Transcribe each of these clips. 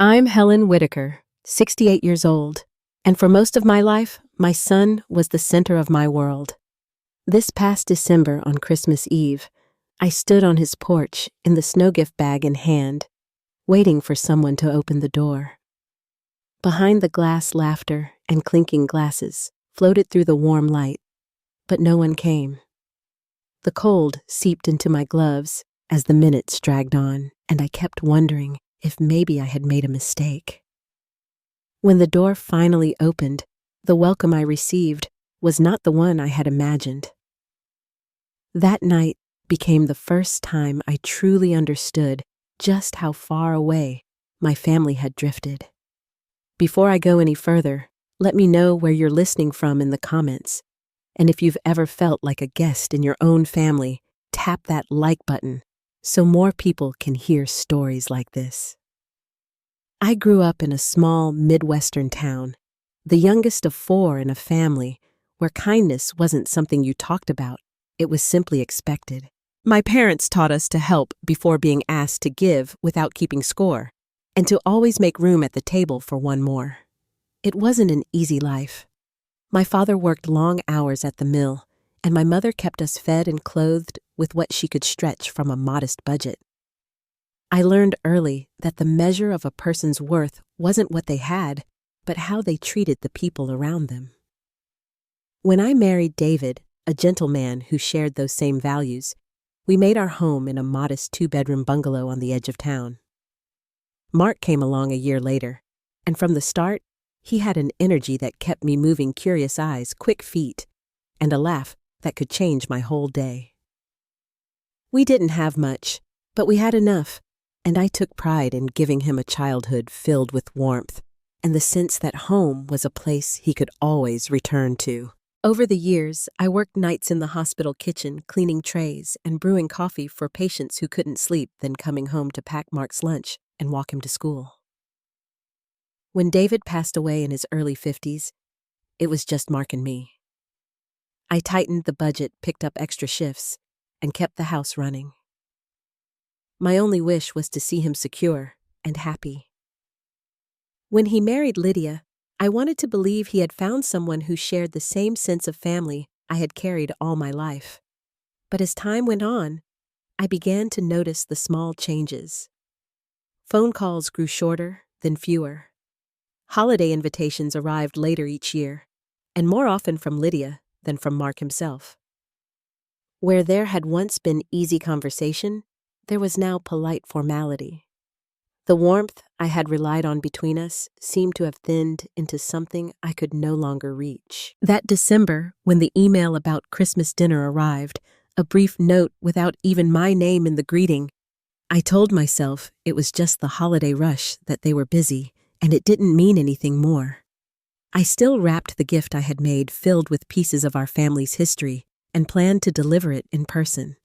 I'm Helen Whitaker, 68 years old, and for most of my life, my son was the center of my world. This past December on Christmas Eve, I stood on his porch in the snow gift bag in hand, waiting for someone to open the door. Behind the glass laughter and clinking glasses floated through the warm light, but no one came. The cold seeped into my gloves as the minutes dragged on, and I kept wondering if maybe I had made a mistake. When the door finally opened, the welcome I received was not the one I had imagined. That night became the first time I truly understood just how far away my family had drifted. Before I go any further, let me know where you're listening from in the comments. And if you've ever felt like a guest in your own family, tap that like button so more people can hear stories like this. I grew up in a small Midwestern town, the youngest of 4 in a family where kindness wasn't something you talked about, it was simply expected. My parents taught us to help before being asked to give without keeping score, and to always make room at the table for one more. It wasn't an easy life. My father worked long hours at the mill, and my mother kept us fed and clothed with what she could stretch from a modest budget. I learned early that the measure of a person's worth wasn't what they had, but how they treated the people around them. When I married David, a gentleman who shared those same values, we made our home in a modest 2-bedroom bungalow on the edge of town. Mark came along a year later, and from the start, he had an energy that kept me moving, curious eyes, quick feet, and a laugh that could change my whole day. We didn't have much, but we had enough, and I took pride in giving him a childhood filled with warmth and the sense that home was a place he could always return to. Over the years, I worked nights in the hospital kitchen cleaning trays and brewing coffee for patients who couldn't sleep, then coming home to pack Mark's lunch and walk him to school. When David passed away in his early 50s, it was just Mark and me. I tightened the budget, picked up extra shifts, and kept the house running. My only wish was to see him secure and happy. When he married Lydia, I wanted to believe he had found someone who shared the same sense of family I had carried all my life. But as time went on, I began to notice the small changes. Phone calls grew shorter, then fewer. Holiday invitations arrived later each year, and more often from Lydia than from Mark himself. Where there had once been easy conversation, there was now polite formality. The warmth I had relied on between us seemed to have thinned into something I could no longer reach. That December, when the email about Christmas dinner arrived, a brief note without even my name in the greeting, I told myself it was just the holiday rush, that they were busy, and it didn't mean anything more. I still wrapped the gift I had made filled with pieces of our family's history and planned to deliver it in person.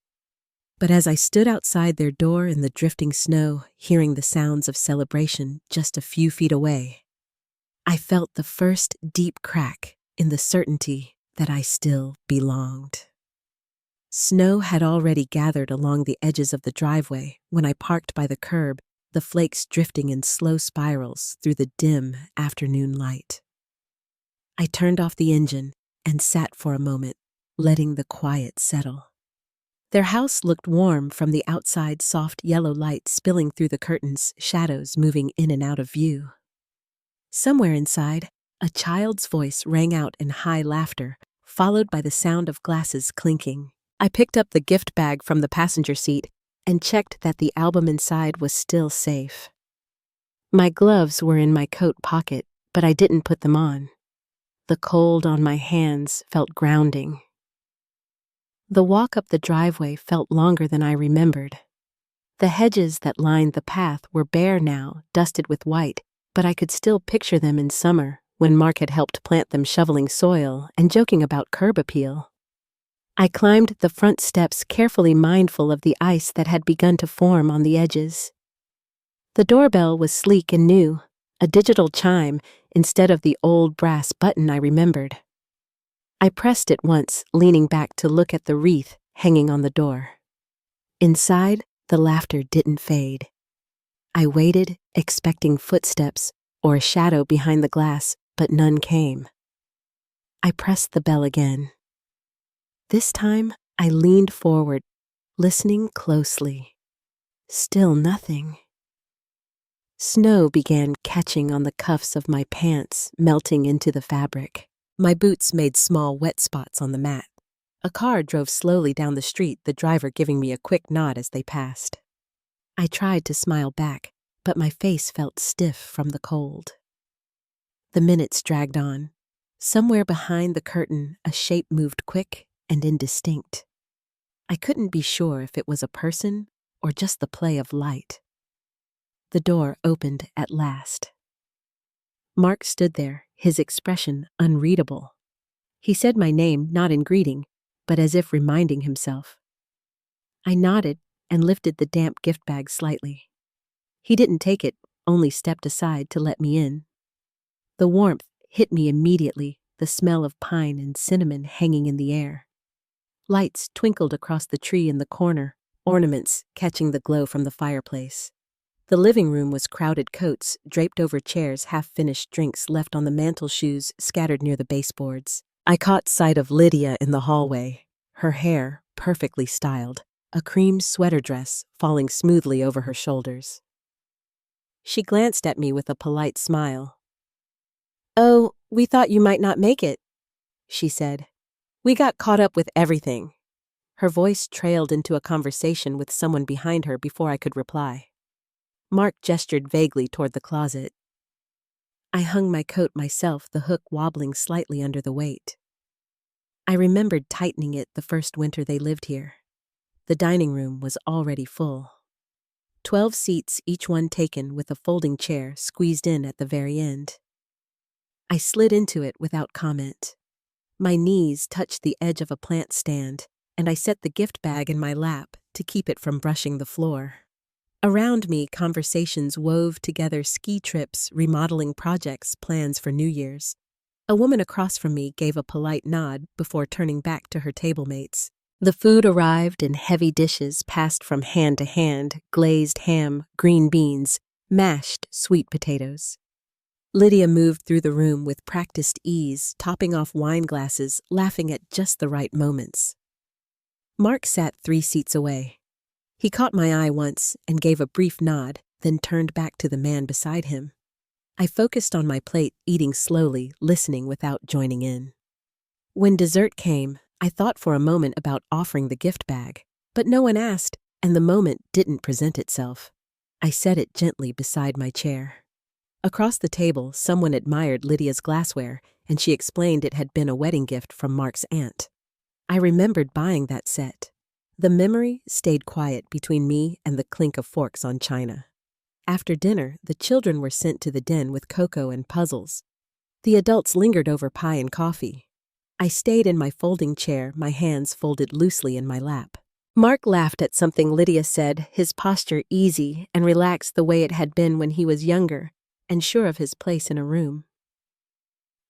But as I stood outside their door in the drifting snow, hearing the sounds of celebration just a few feet away, I felt the first deep crack in the certainty that I still belonged. Snow had already gathered along the edges of the driveway when I parked by the curb, the flakes drifting in slow spirals through the dim afternoon light. I turned off the engine and sat for a moment, letting the quiet settle. Their house looked warm from the outside, soft yellow light spilling through the curtains, shadows moving in and out of view. Somewhere inside, a child's voice rang out in high laughter, followed by the sound of glasses clinking. I picked up the gift bag from the passenger seat and checked that the album inside was still safe. My gloves were in my coat pocket, but I didn't put them on. The cold on my hands felt grounding. The walk up the driveway felt longer than I remembered. The hedges that lined the path were bare now, dusted with white, but I could still picture them in summer, when Mark had helped plant them, shoveling soil and joking about curb appeal. I climbed the front steps, carefully mindful of the ice that had begun to form on the edges. The doorbell was sleek and new, a digital chime instead of the old brass button I remembered. I pressed it once, leaning back to look at the wreath hanging on the door. Inside, the laughter didn't fade. I waited, expecting footsteps or a shadow behind the glass, but none came. I pressed the bell again. This time, I leaned forward, listening closely. Still nothing. Snow began catching on the cuffs of my pants, melting into the fabric. My boots made small wet spots on the mat. A car drove slowly down the street, the driver giving me a quick nod as they passed. I tried to smile back, but my face felt stiff from the cold. The minutes dragged on. Somewhere behind the curtain, a shape moved quick and indistinct. I couldn't be sure if it was a person or just the play of light. The door opened at last. Mark stood there, his expression unreadable. He said my name not in greeting, but as if reminding himself. I nodded and lifted the damp gift bag slightly. He didn't take it, only stepped aside to let me in. The warmth hit me immediately, the smell of pine and cinnamon hanging in the air. Lights twinkled across the tree in the corner, ornaments catching the glow from the fireplace. The living room was crowded coats draped over chairs, half-finished drinks left on the mantel shoes scattered near the baseboards. I caught sight of Lydia in the hallway, her hair perfectly styled, a cream sweater dress falling smoothly over her shoulders. She glanced at me with a polite smile. "Oh, we thought you might not make it," she said. "We got caught up with everything." Her voice trailed into a conversation with someone behind her before I could reply. Mark gestured vaguely toward the closet. I hung my coat myself, the hook wobbling slightly under the weight. I remembered tightening it the first winter they lived here. The dining room was already full. 12 seats, each one taken with a folding chair squeezed in at the very end. I slid into it without comment. My knees touched the edge of a plant stand, and I set the gift bag in my lap to keep it from brushing the floor. Around me, conversations wove together: ski trips, remodeling projects, plans for New Year's. A woman across from me gave a polite nod before turning back to her table mates. The food arrived in heavy dishes passed from hand to hand: glazed ham, green beans, mashed sweet potatoes. Lydia moved through the room with practiced ease, topping off wine glasses, laughing at just the right moments. Mark sat 3 seats away. He caught my eye once and gave a brief nod, then turned back to the man beside him. I focused on my plate, eating slowly, listening without joining in. When dessert came, I thought for a moment about offering the gift bag, but no one asked, and the moment didn't present itself. I set it gently beside my chair. Across the table, someone admired Lydia's glassware, and she explained it had been a wedding gift from Mark's aunt. I remembered buying that set. The memory stayed quiet between me and the clink of forks on china. After dinner, the children were sent to the den with cocoa and puzzles. The adults lingered over pie and coffee. I stayed in my folding chair, my hands folded loosely in my lap. Mark laughed at something Lydia said, his posture easy and relaxed the way it had been when he was younger and sure of his place in a room.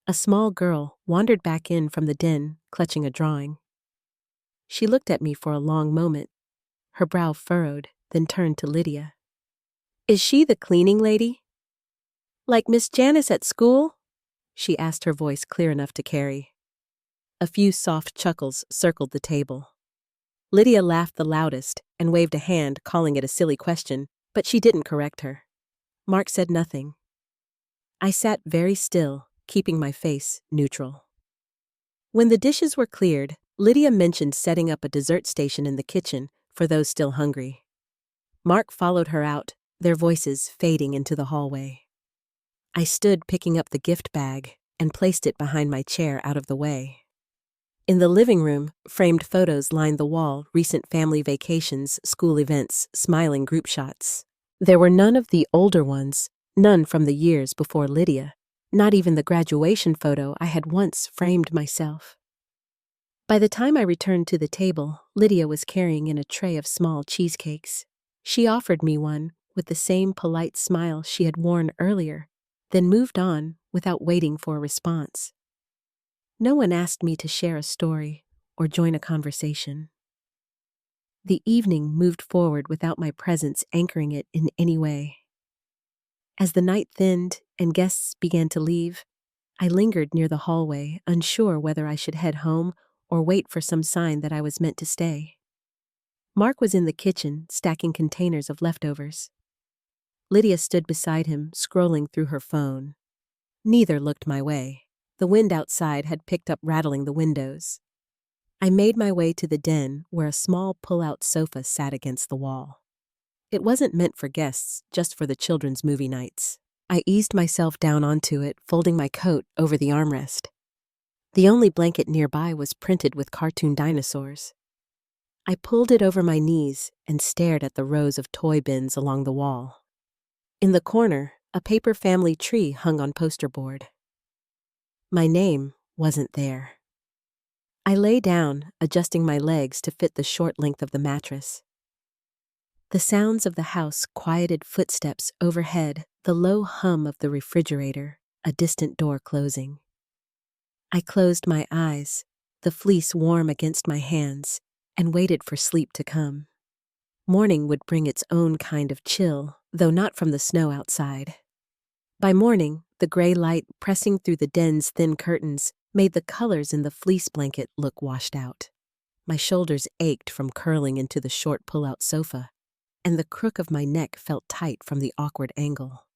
A small girl wandered back in from the den, clutching a drawing. She looked at me for a long moment, her brow furrowed, then turned to Lydia. "Is she the cleaning lady? Like Miss Janice at school?" she asked, her voice clear enough to carry. A few soft chuckles circled the table. Lydia laughed the loudest and waved a hand, calling it a silly question, but she didn't correct her. Mark said nothing. I sat very still, keeping my face neutral. When the dishes were cleared, Lydia mentioned setting up a dessert station in the kitchen for those still hungry. Mark followed her out, their voices fading into the hallway. I stood picking up the gift bag and placed it behind my chair out of the way. In the living room, framed photos lined the wall: recent family vacations, school events, smiling group shots. There were none of the older ones, none from the years before Lydia, not even the graduation photo I had once framed myself. By the time I returned to the table, Lydia was carrying in a tray of small cheesecakes. She offered me one with the same polite smile she had worn earlier, then moved on without waiting for a response. No one asked me to share a story or join a conversation. The evening moved forward without my presence anchoring it in any way. As the night thinned and guests began to leave, I lingered near the hallway, unsure whether I should head home or wait for some sign that I was meant to stay. Mark was in the kitchen, stacking containers of leftovers. Lydia stood beside him, scrolling through her phone. Neither looked my way. The wind outside had picked up, rattling the windows. I made my way to the den, where a small pull-out sofa sat against the wall. It wasn't meant for guests, just for the children's movie nights. I eased myself down onto it, folding my coat over the armrest. The only blanket nearby was printed with cartoon dinosaurs. I pulled it over my knees and stared at the rows of toy bins along the wall. In the corner, a paper family tree hung on poster board. My name wasn't there. I lay down, adjusting my legs to fit the short length of the mattress. The sounds of the house quieted footsteps overhead, the low hum of the refrigerator, a distant door closing. I closed my eyes, the fleece warm against my hands, and waited for sleep to come. Morning would bring its own kind of chill, though not from the snow outside. By morning, the gray light pressing through the den's thin curtains made the colors in the fleece blanket look washed out. My shoulders ached from curling into the short pull-out sofa, and the crook of my neck felt tight from the awkward angle.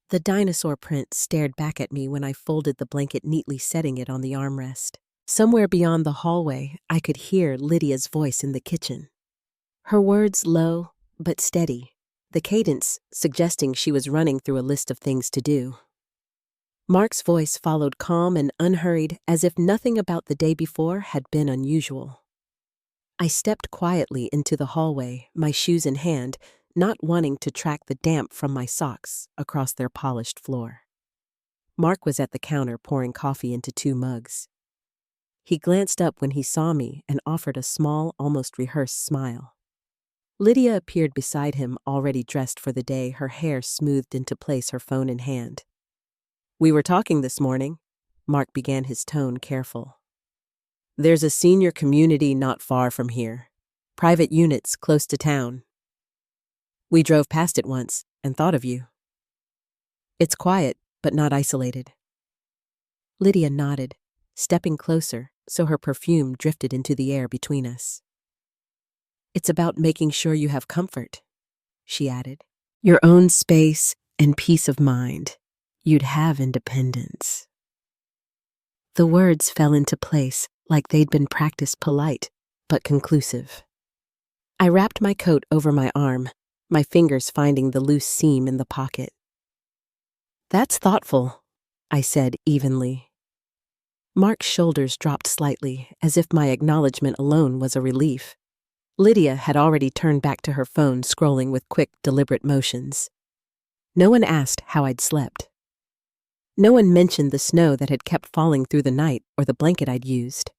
The dinosaur print stared back at me when I folded the blanket, neatly setting it on the armrest. Somewhere beyond the hallway, I could hear Lydia's voice in the kitchen. Her words low but steady, the cadence suggesting she was running through a list of things to do. Mark's voice followed, calm and unhurried, as if nothing about the day before had been unusual. I stepped quietly into the hallway, my shoes in hand, not wanting to track the damp from my socks across their polished floor. Mark was at the counter pouring coffee into 2 mugs. He glanced up when he saw me and offered a small, almost rehearsed smile. Lydia appeared beside him, already dressed for the day, her hair smoothed into place, her phone in hand. "We were talking this morning," Mark began, his tone careful. "There's a senior community not far from here. Private units close to town. We drove past it once and thought of you. It's quiet, but not isolated." Lydia nodded, stepping closer so her perfume drifted into the air between us. "It's about making sure you have comfort," she added. "Your own space and peace of mind. You'd have independence." The words fell into place like they'd been practiced, polite but conclusive. I wrapped my coat over my arm, my fingers finding the loose seam in the pocket. "That's thoughtful," I said evenly. Mark's shoulders dropped slightly, as if my acknowledgement alone was a relief. Lydia had already turned back to her phone, scrolling with quick, deliberate motions. No one asked how I'd slept. No one mentioned the snow that had kept falling through the night or the blanket I'd used.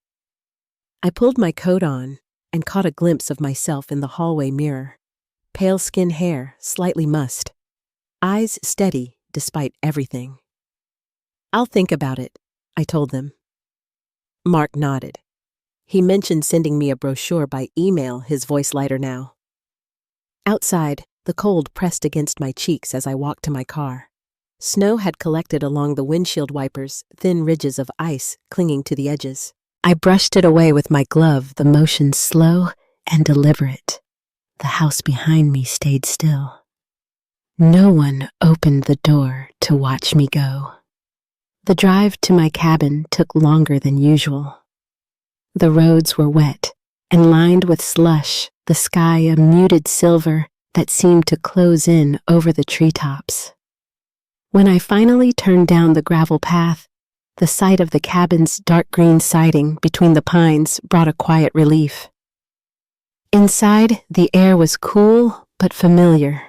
I pulled my coat on and caught a glimpse of myself in the hallway mirror. Pale skin, hair slightly mussed, eyes steady despite everything. "I'll think about it," I told them. Mark nodded. He mentioned sending me a brochure by email, his voice lighter now. Outside, the cold pressed against my cheeks as I walked to my car. Snow had collected along the windshield wipers, thin ridges of ice clinging to the edges. I brushed it away with my glove, the motion slow and deliberate. The house behind me stayed still. No one opened the door to watch me go. The drive to my cabin took longer than usual. The roads were wet and lined with slush, the sky a muted silver that seemed to close in over the treetops. When I finally turned down the gravel path, the sight of the cabin's dark green siding between the pines brought a quiet relief. Inside, the air was cool but familiar.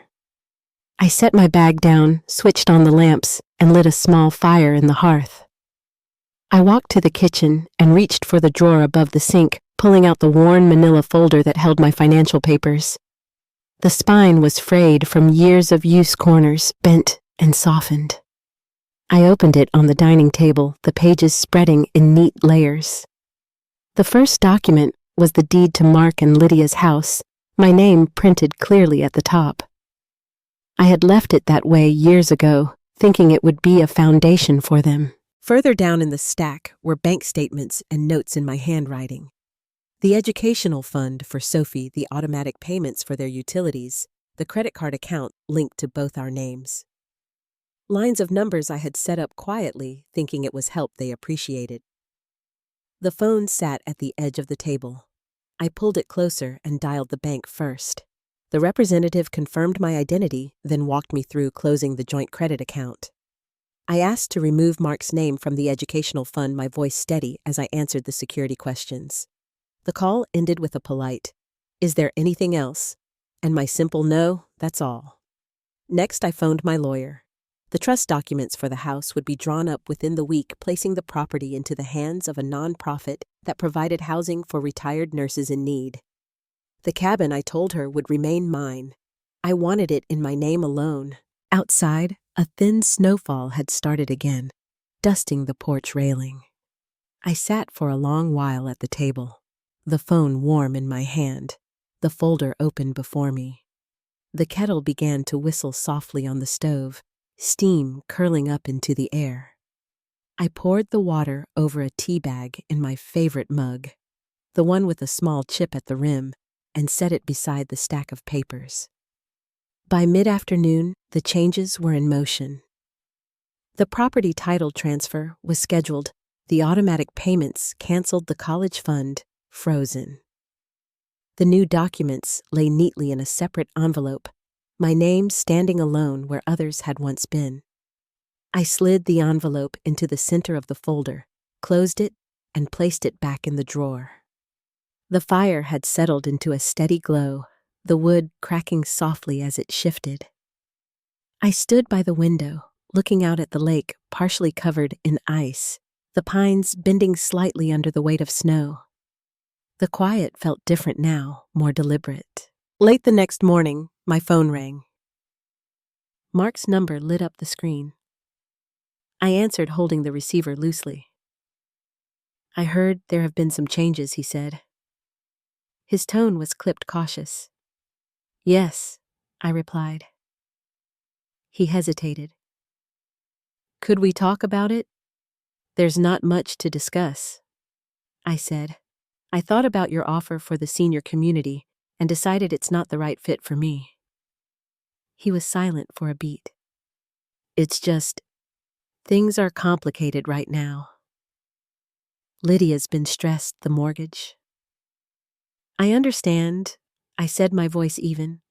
I set my bag down, switched on the lamps, and lit a small fire in the hearth. I walked to the kitchen and reached for the drawer above the sink, pulling out the worn manila folder that held my financial papers. The spine was frayed from years of use, corners bent and softened. I opened it on the dining table, the pages spreading in neat layers. The first document was the deed to Mark and Lydia's house, my name printed clearly at the top. I had left it that way years ago, thinking it would be a foundation for them. Further down in the stack were bank statements and notes in my handwriting. The educational fund for Sophie, the automatic payments for their utilities, the credit card account linked to both our names. Lines of numbers I had set up quietly, thinking it was help they appreciated. The phone sat at the edge of the table. I pulled it closer and dialed the bank first. The representative confirmed my identity, then walked me through closing the joint credit account. I asked to remove Mark's name from the educational fund, my voice steady as I answered the security questions. The call ended with a polite, "Is there anything else?" and my simple "No, that's all." Next, I phoned my lawyer. The trust documents for the house would be drawn up within the week, placing the property into the hands of a non-profit that provided housing for retired nurses in need. The cabin, I told her, would remain mine. I wanted it in my name alone. Outside, a thin snowfall had started again, dusting the porch railing. I sat for a long while at the table, the phone warm in my hand, the folder open before me. The kettle began to whistle softly on the stove, steam curling up into the air. I poured the water over a tea bag in my favorite mug, the one with a small chip at the rim, and set it beside the stack of papers. By mid-afternoon, the changes were in motion. The property title transfer was scheduled, the automatic payments canceled, the college fund frozen. The new documents lay neatly in a separate envelope, my name standing alone where others had once been. I slid the envelope into the center of the folder, closed it, and placed it back in the drawer. The fire had settled into a steady glow, the wood cracking softly as it shifted. I stood by the window, looking out at the lake partially covered in ice, the pines bending slightly under the weight of snow. The quiet felt different now, more deliberate. Late the next morning, my phone rang. Mark's number lit up the screen. I answered, holding the receiver loosely. "I heard there have been some changes," he said. His tone was clipped, cautious. "Yes," I replied. He hesitated. "Could we talk about it?" "There's not much to discuss," I said. "I thought about your offer for the senior community and decided it's not the right fit for me." He was silent for a beat. "It's just, things are complicated right now. Lydia's been stressed, the mortgage." "I understand," I said, my voice even,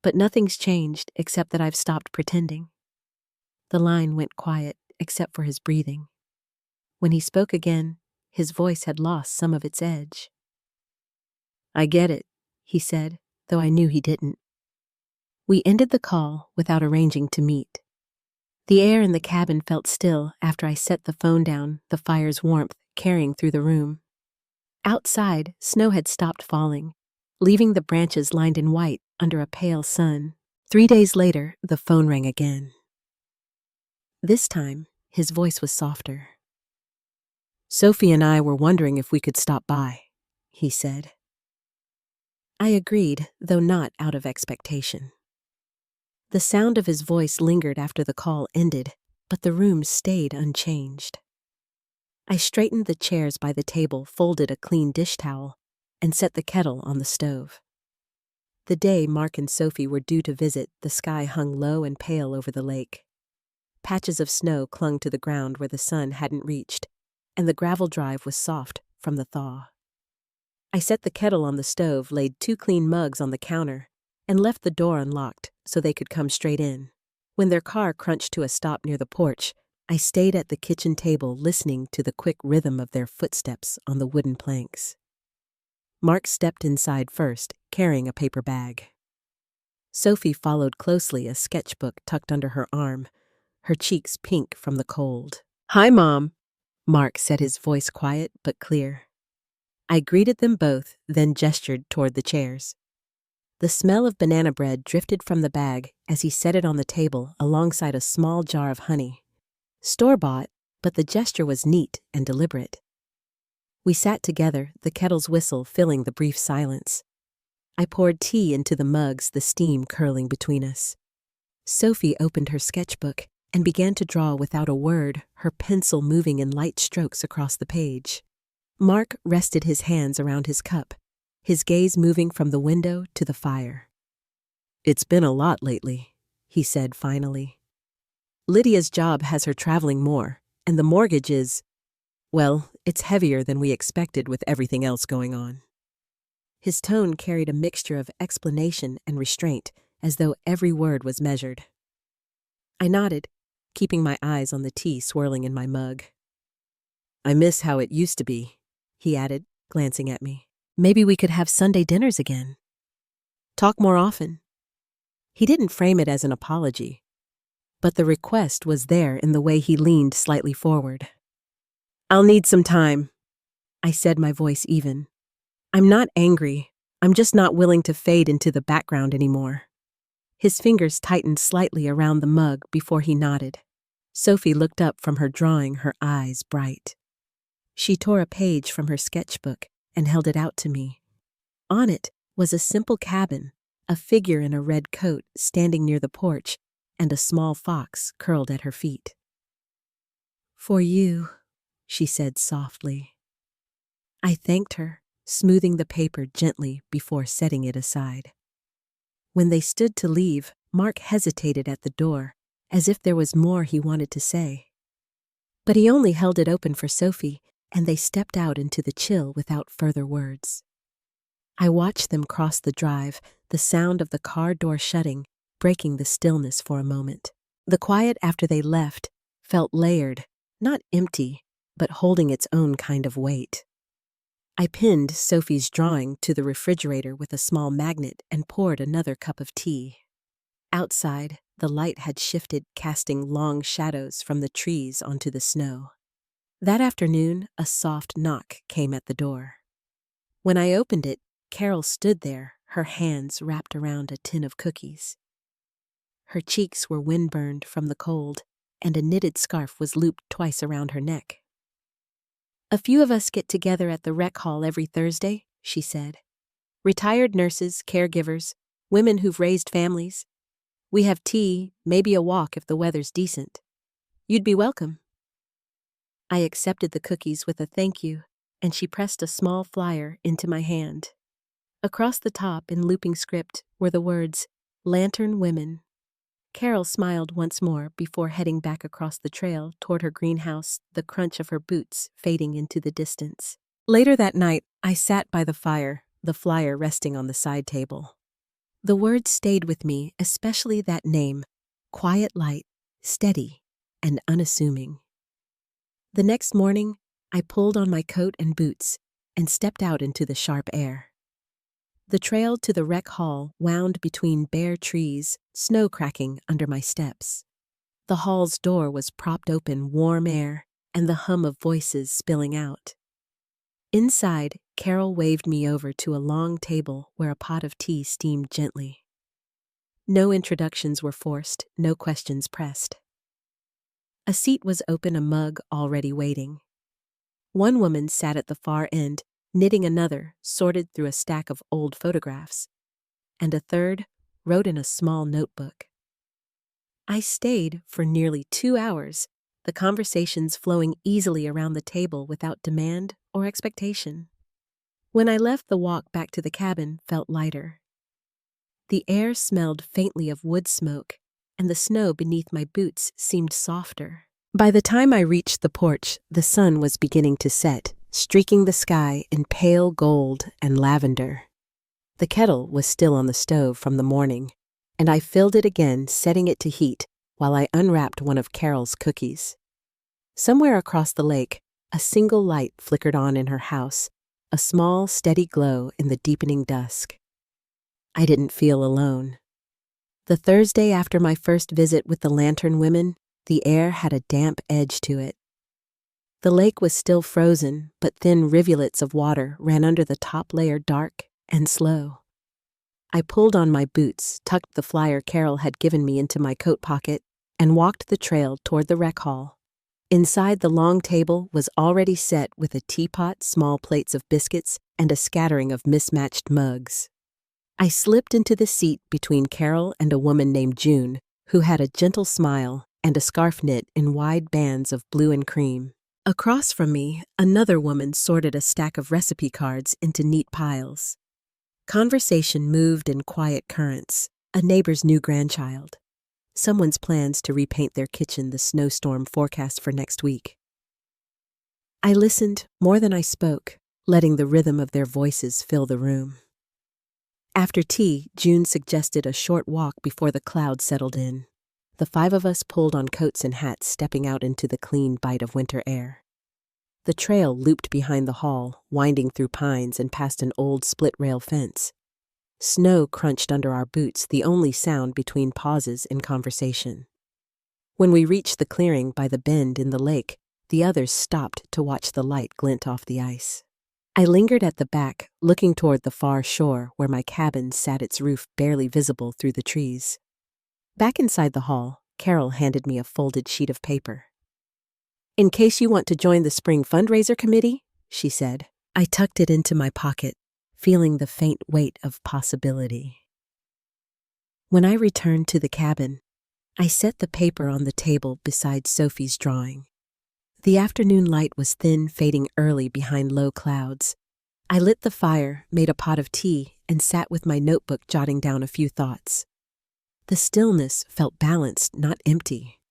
"but nothing's changed except that I've stopped pretending." The line went quiet except for his breathing. When he spoke again, his voice had lost some of its edge. "I get it," he said, though I knew he didn't. We ended the call without arranging to meet. The air in the cabin felt still after I set the phone down, the fire's warmth carrying through the room. Outside, snow had stopped falling, leaving the branches lined in white under a pale sun. 3 days later, the phone rang again. This time, his voice was softer. "Sophie and I were wondering if we could stop by," he said. I agreed, though not out of expectation. The sound of his voice lingered after the call ended, but the room stayed unchanged. I straightened the chairs by the table, folded a clean dish towel, and set the kettle on the stove. The day Mark and Sophie were due to visit, the sky hung low and pale over the lake. Patches of snow clung to the ground where the sun hadn't reached, and the gravel drive was soft from the thaw. I set the kettle on the stove, laid 2 clean mugs on the counter, and left the door unlocked so they could come straight in. When their car crunched to a stop near the porch, I stayed at the kitchen table listening to the quick rhythm of their footsteps on the wooden planks. Mark stepped inside first, carrying a paper bag. Sophie followed closely, a sketchbook tucked under her arm, her cheeks pink from the cold. "Hi, Mom," Mark said, his voice quiet but clear. I greeted them both, then gestured toward the chairs. The smell of banana bread drifted from the bag as he set it on the table alongside a small jar of honey. Store-bought, but the gesture was neat and deliberate. We sat together, the kettle's whistle filling the brief silence. I poured tea into the mugs, the steam curling between us. Sophie opened her sketchbook and began to draw without a word, her pencil moving in light strokes across the page. Mark rested his hands around his cup, his gaze moving from the window to the fire. "It's been a lot lately," he said finally. "Lydia's job has her traveling more, and the mortgage is, well, it's heavier than we expected with everything else going on." His tone carried a mixture of explanation and restraint, as though every word was measured. I nodded, keeping my eyes on the tea swirling in my mug. "I miss how it used to be," he added, glancing at me. "Maybe we could have Sunday dinners again. Talk more often." He didn't frame it as an apology, but the request was there in the way he leaned slightly forward. "I'll need some time," I said, my voice even. "I'm not angry. I'm just not willing to fade into the background anymore." His fingers tightened slightly around the mug before he nodded. Sophie looked up from her drawing, her eyes bright. She tore a page from her sketchbook and held it out to me. On it was a simple cabin, a figure in a red coat standing near the porch, and a small fox curled at her feet. "For you," she said softly. I thanked her, smoothing the paper gently before setting it aside. When they stood to leave, Mark hesitated at the door, as if there was more he wanted to say. But he only held it open for Sophie, and they stepped out into the chill without further words. I watched them cross the drive, the sound of the car door shutting, breaking the stillness for a moment. The quiet after they left felt layered, not empty, but holding its own kind of weight. I pinned Sophie's drawing to the refrigerator with a small magnet and poured another cup of tea. Outside, the light had shifted, casting long shadows from the trees onto the snow. That afternoon, a soft knock came at the door. When I opened it, Carol stood there, her hands wrapped around a tin of cookies. Her cheeks were windburned from the cold, and a knitted scarf was looped twice around her neck. "A few of us get together at the rec hall every Thursday," she said. "Retired nurses, caregivers, women who've raised families. We have tea, maybe a walk if the weather's decent. You'd be welcome." I accepted the cookies with a thank you, and she pressed a small flyer into my hand. Across the top, in looping script, were the words, "Lantern Women." Carol smiled once more before heading back across the trail toward her greenhouse, the crunch of her boots fading into the distance. Later that night, I sat by the fire, the flyer resting on the side table. The words stayed with me, especially that name, quiet light, steady, and unassuming. The next morning, I pulled on my coat and boots and stepped out into the sharp air. The trail to the rec hall wound between bare trees, snow cracking under my steps. The hall's door was propped open, warm air, and the hum of voices spilling out. Inside, Carol waved me over to a long table where a pot of tea steamed gently. No introductions were forced, no questions pressed. A seat was open, a mug already waiting. One woman sat at the far end, knitting another, sorted through a stack of old photographs, and a third wrote in a small notebook. I stayed for nearly 2 hours, the conversations flowing easily around the table without demand or expectation. When I left, the walk back to the cabin felt lighter. The air smelled faintly of wood smoke, and the snow beneath my boots seemed softer. By the time I reached the porch, the sun was beginning to set, streaking the sky in pale gold and lavender. The kettle was still on the stove from the morning, and I filled it again, setting it to heat while I unwrapped one of Carol's cookies. Somewhere across the lake, a single light flickered on in her house, a small, steady glow in the deepening dusk. I didn't feel alone. The Thursday after my first visit with the Lantern Women, the air had a damp edge to it. The lake was still frozen, but thin rivulets of water ran under the top layer, dark and slow. I pulled on my boots, tucked the flyer Carol had given me into my coat pocket, and walked the trail toward the rec hall. Inside, the long table was already set with a teapot, small plates of biscuits, and a scattering of mismatched mugs. I slipped into the seat between Carol and a woman named June, who had a gentle smile and a scarf knit in wide bands of blue and cream. Across from me, another woman sorted a stack of recipe cards into neat piles. Conversation moved in quiet currents, a neighbor's new grandchild, someone's plans to repaint their kitchen, the snowstorm forecast for next week. I listened more than I spoke, letting the rhythm of their voices fill the room. After tea, June suggested a short walk before the clouds settled in. The five of us pulled on coats and hats, stepping out into the clean bite of winter air. The trail looped behind the hall, winding through pines and past an old split-rail fence. Snow crunched under our boots, the only sound between pauses in conversation. When we reached the clearing by the bend in the lake, the others stopped to watch the light glint off the ice. I lingered at the back, looking toward the far shore where my cabin sat, its roof barely visible through the trees. Back inside the hall, Carol handed me a folded sheet of paper. "In case you want to join the spring fundraiser committee," she said. I tucked it into my pocket, feeling the faint weight of possibility. When I returned to the cabin, I set the paper on the table beside Sophie's drawing. The afternoon light was thin, fading early behind low clouds. I lit the fire, made a pot of tea, and sat with my notebook jotting down a few thoughts. The stillness felt balanced, not empty.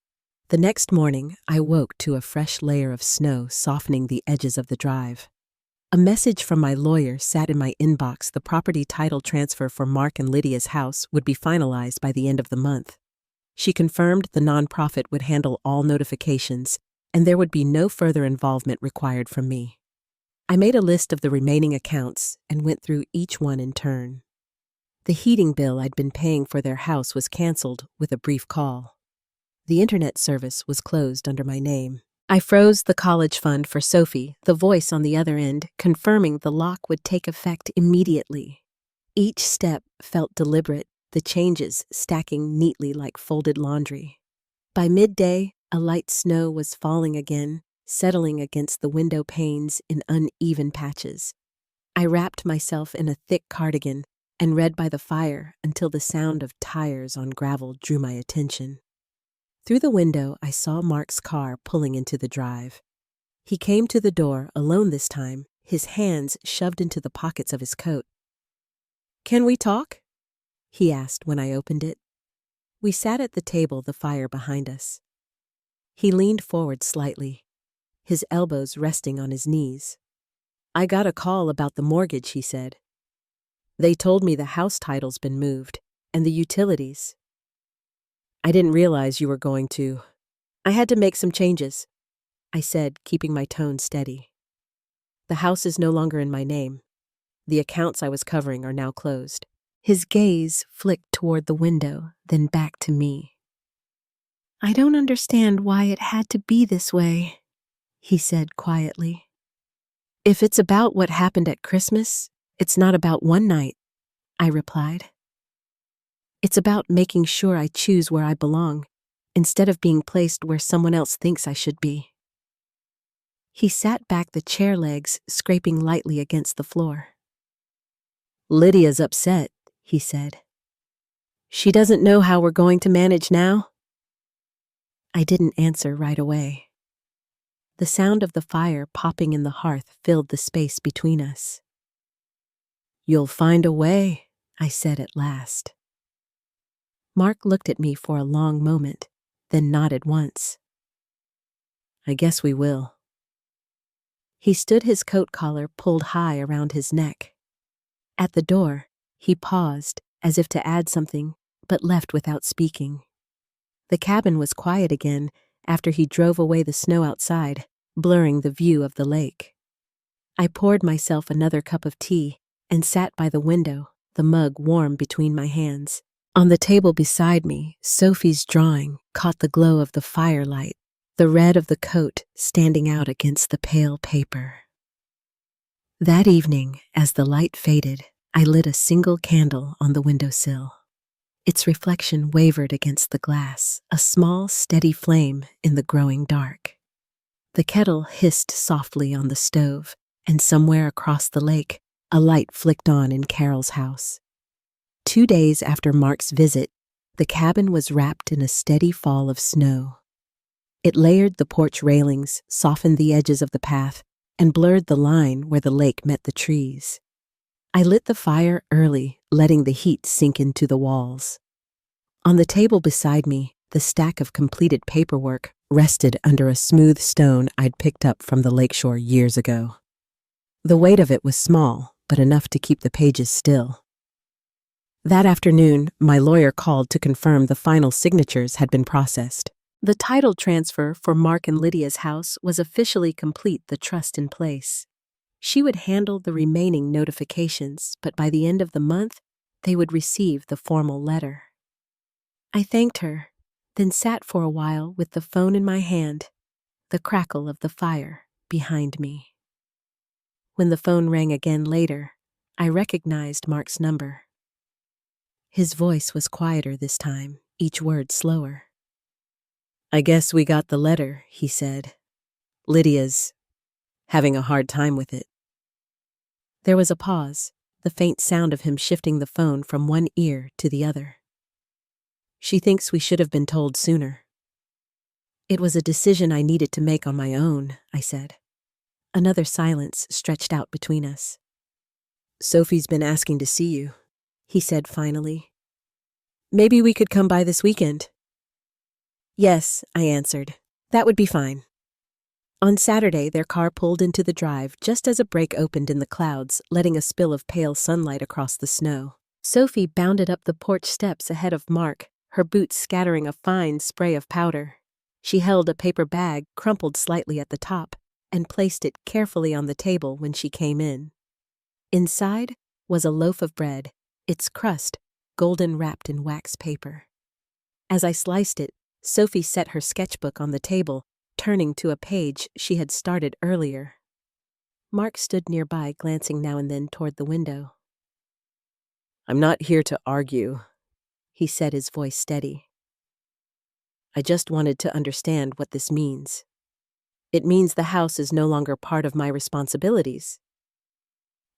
The next morning, I woke to a fresh layer of snow softening the edges of the drive. A message from my lawyer sat in my inbox. The property title transfer for Mark and Lydia's house would be finalized by the end of the month. She confirmed the nonprofit would handle all notifications, and there would be no further involvement required from me. I made a list of the remaining accounts and went through each one in turn. The heating bill I'd been paying for their house was canceled with a brief call. The internet service was closed under my name. I froze the college fund for Sophie, the voice on the other end confirming the lock would take effect immediately. Each step felt deliberate, the changes stacking neatly like folded laundry. By midday, a light snow was falling again, settling against the window panes in uneven patches. I wrapped myself in a thick cardigan and read by the fire until the sound of tires on gravel drew my attention. Through the window, I saw Mark's car pulling into the drive. He came to the door, alone this time, his hands shoved into the pockets of his coat. "Can we talk?" he asked when I opened it. We sat at the table, the fire behind us. He leaned forward slightly, his elbows resting on his knees. "I got a call about the mortgage," he said. "They told me the house title's been moved, and the utilities. I didn't realize you were going to. I had to make some changes," I said, keeping my tone steady. "The house is no longer in my name. The accounts I was covering are now closed." His gaze flicked toward the window, then back to me. "I don't understand why it had to be this way," he said quietly. "If it's about what happened at Christmas, it's not about one night," I replied. "It's about making sure I choose where I belong, instead of being placed where someone else thinks I should be." He sat back, the chair legs scraping lightly against the floor. "Lydia's upset," he said. "She doesn't know how we're going to manage now." I didn't answer right away. The sound of the fire popping in the hearth filled the space between us. "You'll find a way," I said at last. Mark looked at me for a long moment, then nodded once. "I guess we will." He stood, his coat collar pulled high around his neck. At the door, he paused, as if to add something, but left without speaking. The cabin was quiet again after he drove away the snow outside, blurring the view of the lake. I poured myself another cup of tea and sat by the window, the mug warm between my hands. On the table beside me, Sophie's drawing caught the glow of the firelight, the red of the coat standing out against the pale paper. That evening, as the light faded, I lit a single candle on the windowsill. Its reflection wavered against the glass, a small, steady flame in the growing dark. The kettle hissed softly on the stove, and somewhere across the lake, a light flicked on in Carol's house. 2 days after Mark's visit, The cabin was wrapped in a steady fall of snow. It layered the porch railings, softened the edges of the path, and blurred the line where the lake met the trees. I lit the fire early, letting the heat sink into the walls. On the table beside me, the stack of completed paperwork rested under a smooth stone I'd picked up from the lakeshore years ago. The weight of it was small, but enough to keep the pages still. That afternoon, my lawyer called to confirm the final signatures had been processed. The title transfer for Mark and Lydia's house was officially complete, the trust in place. She would handle the remaining notifications, but by the end of the month, they would receive the formal letter. I thanked her, then sat for a while with the phone in my hand, the crackle of the fire behind me. When the phone rang again later, I recognized Mark's number. His voice was quieter this time, each word slower. "I guess we got the letter," he said. "Lydia's having a hard time with it." There was a pause, the faint sound of him shifting the phone from one ear to the other. "She thinks we should have been told sooner." "It was a decision I needed to make on my own," I said. Another silence stretched out between us. "Sophie's been asking to see you," he said finally. "Maybe we could come by this weekend." "Yes," I answered. "That would be fine." On Saturday, their car pulled into the drive just as a break opened in the clouds, letting a spill of pale sunlight across the snow. Sophie bounded up the porch steps ahead of Mark, her boots scattering a fine spray of powder. She held a paper bag, crumpled slightly at the top, and placed it carefully on the table when she came in. Inside was a loaf of bread, its crust golden wrapped in wax paper. As I sliced it, Sophie set her sketchbook on the table, turning to a page she had started earlier. Mark stood nearby, glancing now and then toward the window. "I'm not here to argue," he said, his voice steady. "I just wanted to understand what this means. It means the house is no longer part of my responsibilities,"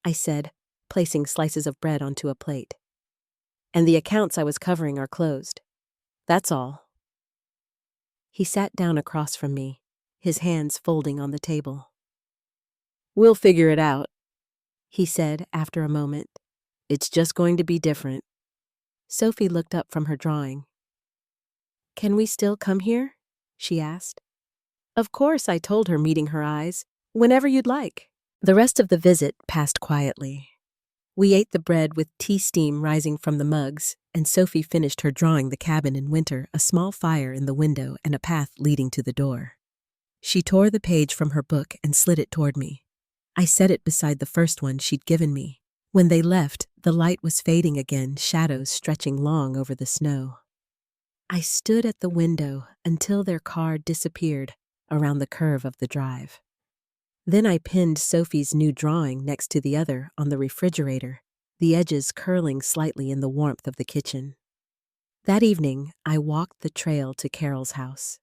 I said, placing slices of bread onto a plate. "And the accounts I was covering are closed. That's all." He sat down across from me, his hands folding on the table. "We'll figure it out," he said after a moment. "It's just going to be different." Sophie looked up from her drawing. "Can we still come here?" she asked. "Of course," I told her, meeting her eyes. "Whenever you'd like." The rest of the visit passed quietly. We ate the bread with tea steam rising from the mugs, and Sophie finished her drawing the cabin in winter, a small fire in the window and a path leading to the door. She tore the page from her book and slid it toward me. I set it beside the first one she'd given me. When they left, the light was fading again, shadows stretching long over the snow. I stood at the window until their car disappeared around the curve of the drive. Then I pinned Sophie's new drawing next to the other on the refrigerator, the edges curling slightly in the warmth of the kitchen. That evening, I walked the trail to Carol's house.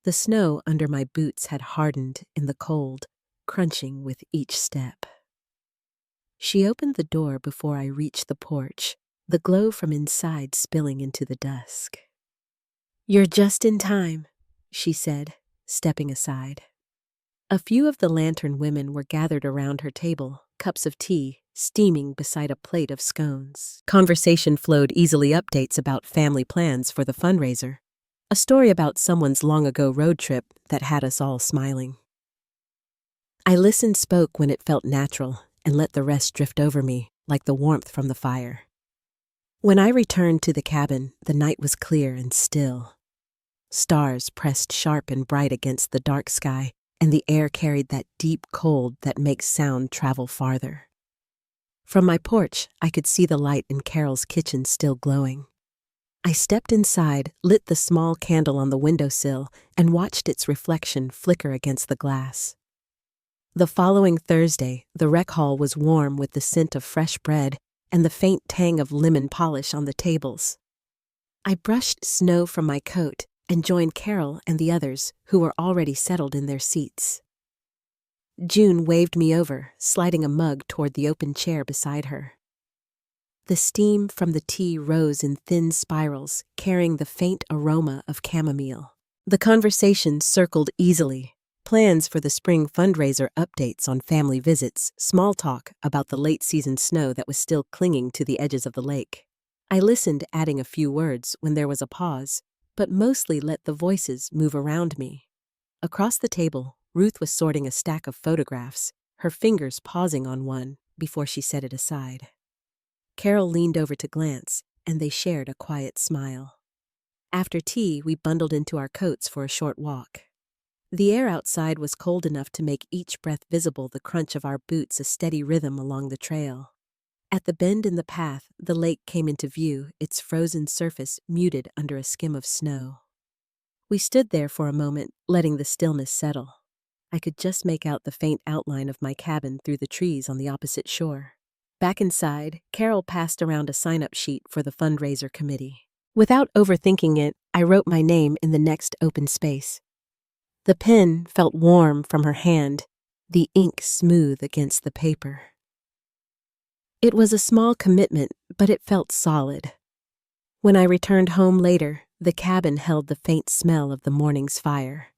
The snow under my boots had hardened in the cold, crunching with each step. She opened the door before I reached the porch, the glow from inside spilling into the dusk. "You're just in time," she said, stepping aside. A few of the lantern women were gathered around her table, cups of tea steaming beside a plate of scones. Conversation flowed easily, updates about family plans for the fundraiser, a story about someone's long-ago road trip that had us all smiling. I listened, spoke when it felt natural, and let the rest drift over me like the warmth from the fire. When I returned to the cabin, the night was clear and still. Stars pressed sharp and bright against the dark sky, and the air carried that deep cold that makes sound travel farther. From my porch, I could see the light in Carol's kitchen still glowing. I stepped inside, lit the small candle on the windowsill, and watched its reflection flicker against the glass. The following Thursday, the rec hall was warm with the scent of fresh bread and the faint tang of lemon polish on the tables. I brushed snow from my coat and joined Carol and the others who were already settled in their seats. June waved me over, sliding a mug toward the open chair beside her. The steam from the tea rose in thin spirals, carrying the faint aroma of chamomile. The conversation circled easily. Plans for the spring fundraiser, updates on family visits, small talk about the late-season snow that was still clinging to the edges of the lake. I listened, adding a few words when there was a pause, but mostly let the voices move around me. Across the table, Ruth was sorting a stack of photographs, her fingers pausing on one before she set it aside. Carol leaned over to glance, and they shared a quiet smile. After tea, we bundled into our coats for a short walk. The air outside was cold enough to make each breath visible, the crunch of our boots a steady rhythm along the trail. At the bend in the path, the lake came into view, its frozen surface muted under a skim of snow. We stood there for a moment, letting the stillness settle. I could just make out the faint outline of my cabin through the trees on the opposite shore. Back inside, Carol passed around a sign-up sheet for the fundraiser committee. Without overthinking it, I wrote my name in the next open space. The pen felt warm from her hand, the ink smooth against the paper. It was a small commitment, but it felt solid. When I returned home later, the cabin held the faint smell of the morning's fire.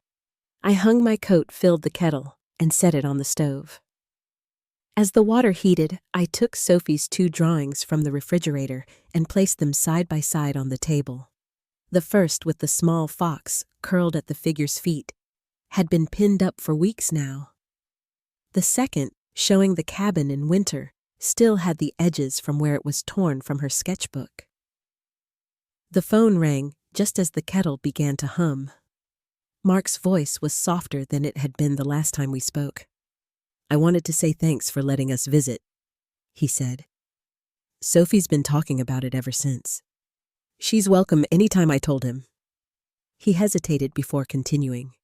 I hung my coat, filled the kettle, and set it on the stove. As the water heated, I took Sophie's 2 drawings from the refrigerator and placed them side by side on the table. The first, with the small fox curled at the figure's feet, had been pinned up for weeks now. The second, showing the cabin in winter, still had the edges from where it was torn from her sketchbook. The phone rang just as the kettle began to hum. Mark's voice was softer than it had been the last time we spoke. "I wanted to say thanks for letting us visit," he said. "Sophie's been talking about it ever since. She's welcome anytime," I told him. He hesitated before continuing.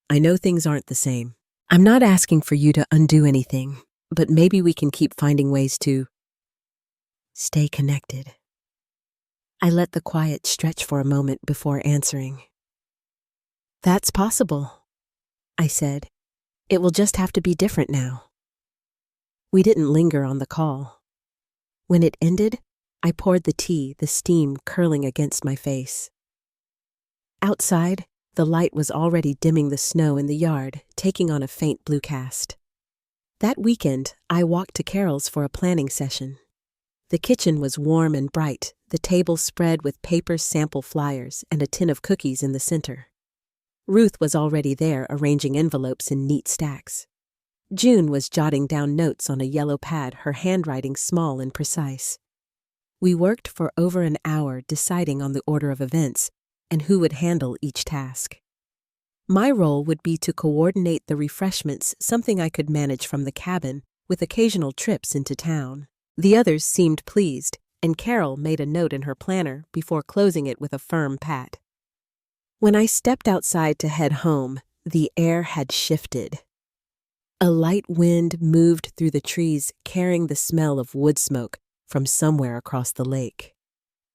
"I know things aren't the same. I'm not asking for you to undo anything, but maybe we can keep finding ways to stay connected." I let the quiet stretch for a moment before answering. "That's possible," I said. "It will just have to be different now." We didn't linger on the call. When it ended, I poured the tea, the steam curling against my face. Outside, the light was already dimming the snow in the yard, taking on a faint blue cast. That weekend, I walked to Carol's for a planning session. The kitchen was warm and bright, the table spread with paper sample flyers and a tin of cookies in the center. Ruth was already there, arranging envelopes in neat stacks. June was jotting down notes on a yellow pad, her handwriting small and precise. We worked for over an hour, deciding on the order of events and who would handle each task. My role would be to coordinate the refreshments, something I could manage from the cabin, with occasional trips into town. The others seemed pleased, and Carol made a note in her planner before closing it with a firm pat. When I stepped outside to head home, the air had shifted. A light wind moved through the trees, carrying the smell of wood smoke from somewhere across the lake.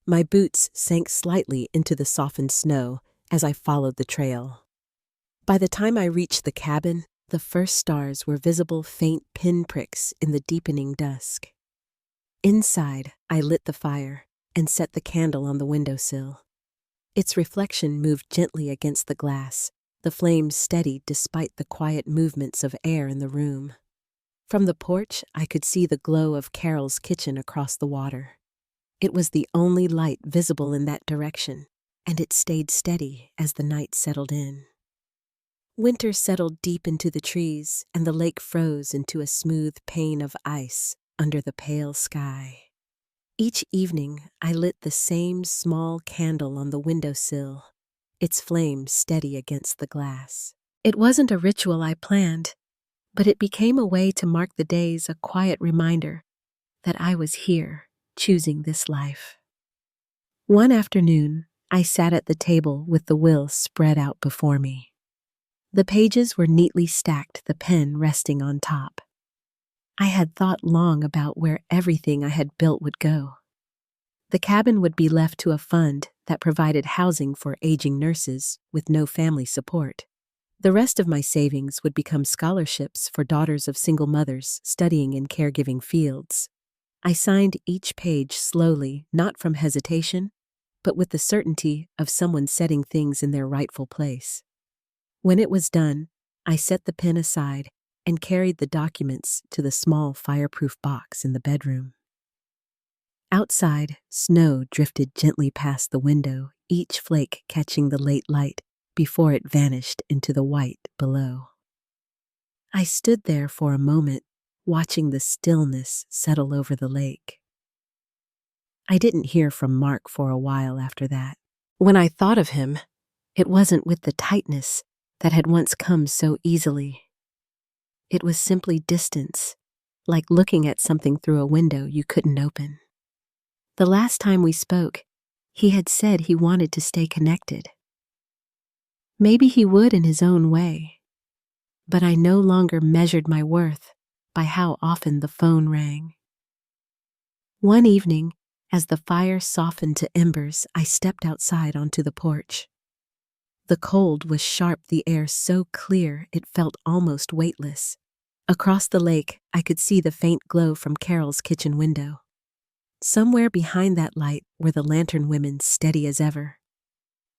My boots sank slightly into the softened snow as I followed the trail. By the time I reached the cabin, the first stars were visible, faint pinpricks in the deepening dusk. Inside, I lit the fire and set the candle on the windowsill. Its reflection moved gently against the glass, the flames steadied despite the quiet movements of air in the room. From the porch, I could see the glow of Carol's kitchen across the water. It was the only light visible in that direction, and it stayed steady as the night settled in. Winter settled deep into the trees, and the lake froze into a smooth pane of ice under the pale sky. Each evening, I lit the same small candle on the windowsill, its flame steady against the glass. It wasn't a ritual I planned, but it became a way to mark the days, a quiet reminder that I was here, choosing this life. One afternoon, I sat at the table with the will spread out before me. The pages were neatly stacked, the pen resting on top. I had thought long about where everything I had built would go. The cabin would be left to a fund that provided housing for aging nurses with no family support. The rest of my savings would become scholarships for daughters of single mothers studying in caregiving fields. I signed each page slowly, not from hesitation, but with the certainty of someone setting things in their rightful place. When it was done, I set the pen aside and carried the documents to the small fireproof box in the bedroom. Outside, snow drifted gently past the window, each flake catching the late light before it vanished into the white below. I stood there for a moment, watching the stillness settle over the lake. I didn't hear from Mark for a while after that. When I thought of him, it wasn't with the tightness that had once come so easily. It was simply distance, like looking at something through a window you couldn't open. The last time we spoke, he had said he wanted to stay connected. Maybe he would in his own way, but I no longer measured my worth by how often the phone rang. One evening, as the fire softened to embers, I stepped outside onto the porch. The cold was sharp, the air so clear it felt almost weightless. Across the lake, I could see the faint glow from Carol's kitchen window. Somewhere behind that light were the lantern women, steady as ever.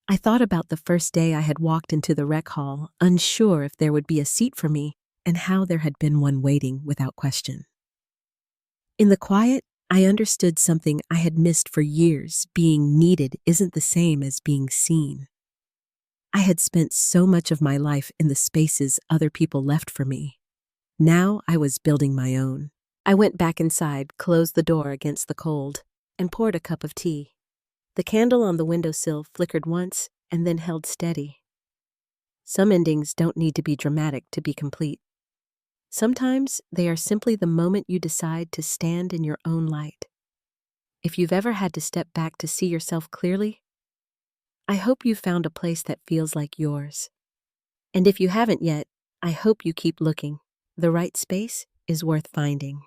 I thought about the first day I had walked into the rec hall, unsure if there would be a seat for me, and how there had been one waiting without question. In the quiet, I understood something I had missed for years. Being needed isn't the same as being seen. I had spent so much of my life in the spaces other people left for me. Now I was building my own. I went back inside, closed the door against the cold, and poured a cup of tea. The candle on the windowsill flickered once and then held steady. Some endings don't need to be dramatic to be complete. Sometimes they are simply the moment you decide to stand in your own light. If you've ever had to step back to see yourself clearly, I hope you found a place that feels like yours. And if you haven't yet, I hope you keep looking. The right space is worth finding.